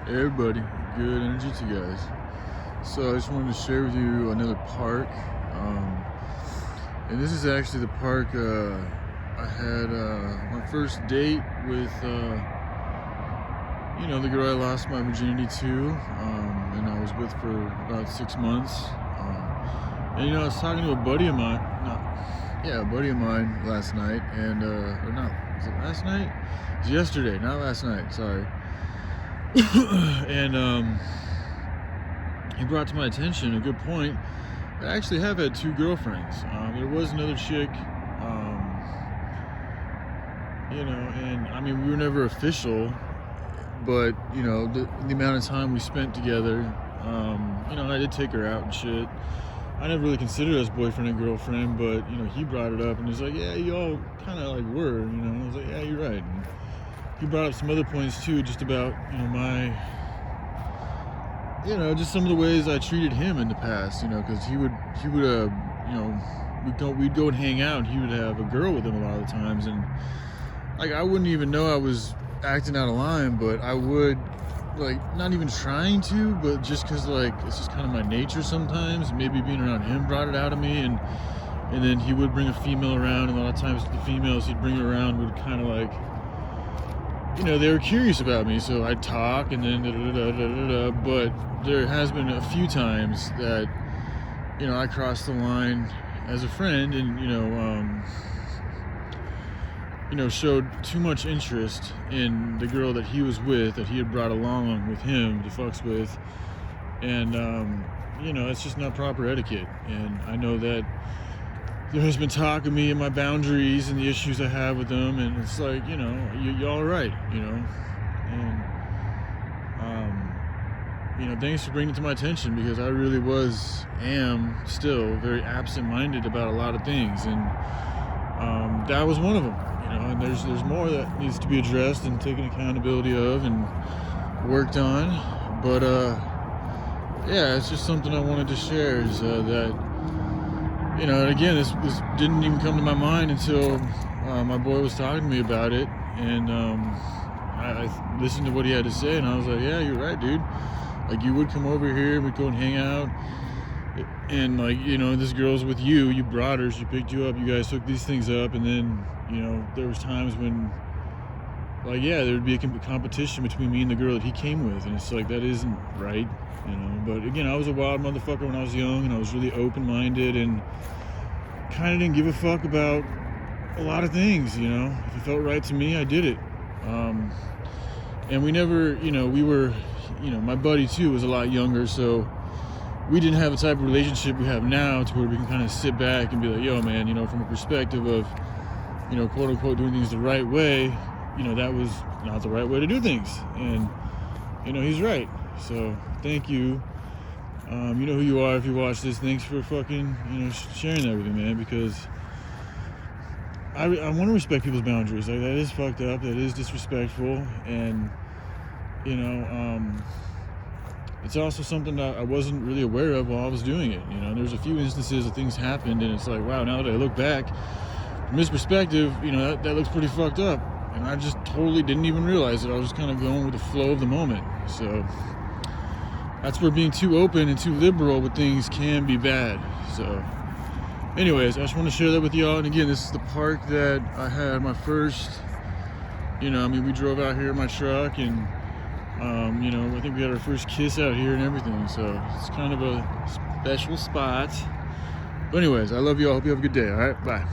Hey everybody, good energy to you guys. So I just wanted to share with you another park. And this is actually the park I had my first date with, the girl I lost my virginity to, and I was with for about 6 months. And I was talking to a buddy of mine, a buddy of mine last night, and, or not, was it last night? It was yesterday, not last night, sorry. And he brought to my attention a good point. I actually have had 2 girlfriends. There was another chick, and I mean, we were never official, but the amount of time we spent together, I did take her out and shit. I never really considered us boyfriend and girlfriend, but he brought it up and was like, yeah, y'all kind of like were, and I was like, yeah, you're right. And he brought up some other points too, just about just some of the ways I treated him in the past, because we'd go and hang out, and he would have a girl with him a lot of the times, and like I wouldn't even know I was acting out of line, but I would, like, not even trying to, but just because like it's just kind of my nature sometimes. Maybe being around him brought it out of me, and then he would bring a female around, and a lot of times the females he'd bring around would kind of like, they were curious about me, so I'd talk, and then but there has been a few times that I crossed the line as a friend, and showed too much interest in the girl that he was with, that he had brought along with him to fucks with, and it's just not proper etiquette. And I know that there has been talk of me and my boundaries and the issues I have with them, and it's like, y'all are right, and thanks for bringing it to my attention, because I really am still very absent-minded about a lot of things, and that was one of them, and there's more that needs to be addressed and taken accountability of and worked on, but it's just something I wanted to share, is that and again, this didn't even come to my mind until my boy was talking to me about it, and I listened to what he had to say, and I was like, yeah, you're right, dude. Like, you would come over here, we'd go and hang out, and like, this girl's with you, you brought her, she picked you up, you guys took these things up, and then, there was times when, like, yeah, there would be a competition between me and the girl that he came with, and it's like, that isn't right, but again, I was a wild motherfucker when I was young, and I was really open-minded, and kind of didn't give a fuck about a lot of things, if it felt right to me, I did it, and we never, we were, my buddy too was a lot younger, so we didn't have the type of relationship we have now, to where we can kind of sit back and be like, yo, man, from a perspective of, quote unquote, doing things the right way, that was not the right way to do things, and he's right. So thank you. You know who you are if you watch this. Thanks for fucking sharing that with me, man, because I want to respect people's boundaries. Like, that is fucked up, that is disrespectful, and it's also something that I wasn't really aware of while I was doing it. There's a few instances of things happened, and it's like, wow, now that I look back from his perspective, that looks pretty fucked up, and I just totally didn't even realize it. I was just kind of going with the flow of the moment. So that's where being too open and too liberal with things can be bad. So anyways, I just want to share that with y'all. And again, this is the park that I had my first, we drove out here in my truck, and I think we had our first kiss out here and everything, so it's kind of a special spot. But anyways, I love you all. Hope you have a good day. All right, bye.